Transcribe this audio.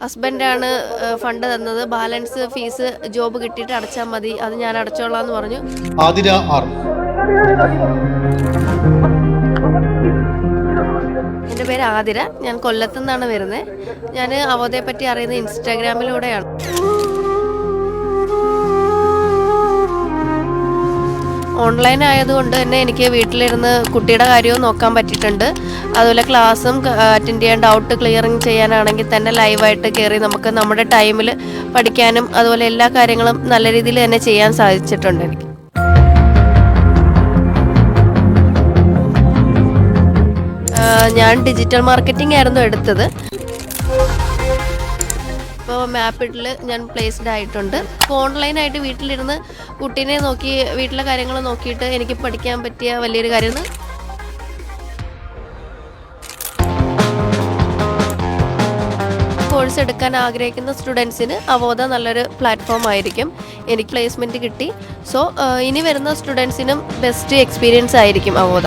ഹസ്ബൻഡാണ് fund തന്നത്. Balance fees job കിട്ടിയിട്ട് അടച്ചാൽ മതി, അത് ഞാൻ അടച്ചോളാം എന്ന് പറഞ്ഞു. ആതിര ആർ. എൻ്റെ പേര് ആതിര. ഞാൻ കൊല്ലത്തു നിന്നാണ് വരുന്നത്. ഞാൻ അവധയെ പറ്റി അറിയുന്നത് ഇൻസ്റ്റാഗ്രാമിലൂടെയാണ്. ഓൺലൈൻ ആയതുകൊണ്ട് തന്നെ എനിക്ക് വീട്ടിലിരുന്ന് കുട്ടിയുടെ കാര്യവും നോക്കാൻ പറ്റിയിട്ടുണ്ട്. അതുപോലെ ക്ലാസ്സും അറ്റൻഡ് ചെയ്യാൻ, ഡൗട്ട് ക്ലിയറിങ് ചെയ്യാനാണെങ്കിൽ തന്നെ ലൈവായിട്ട് കയറി നമുക്ക് നമ്മുടെ ടൈമിൽ പഠിക്കാനും അതുപോലെ എല്ലാ കാര്യങ്ങളും നല്ല രീതിയിൽ തന്നെ ചെയ്യാൻ സാധിച്ചിട്ടുണ്ട് എനിക്ക്. ഞാൻ ഡിജിറ്റൽ മാർക്കറ്റിംഗ് ആയിരുന്നു എടുത്തത്. ഇപ്പോൾ മാപ്പിഡിൽ ഞാൻ പ്ലേസ്ഡ് ആയിട്ടുണ്ട്. ഇപ്പോൾ ഓൺലൈനായിട്ട് വീട്ടിലിരുന്ന് കുട്ടീനെ നോക്കി വീട്ടിലെ കാര്യങ്ങൾ നോക്കിയിട്ട് എനിക്ക് പഠിക്കാൻ പറ്റിയ വലിയൊരു കാര്യമാണ്. കോഴ്സ് എടുക്കാൻ ആഗ്രഹിക്കുന്ന സ്റ്റുഡൻസിന് അവോധ നല്ലൊരു പ്ലാറ്റ്ഫോം ആയിരിക്കും. എനിക്ക് പ്ലേസ്മെൻറ്റ് കിട്ടി. സോ ഇനി വരുന്ന സ്റ്റുഡൻസിനും ബെസ്റ്റ് എക്സ്പീരിയൻസ് ആയിരിക്കും അവോധ.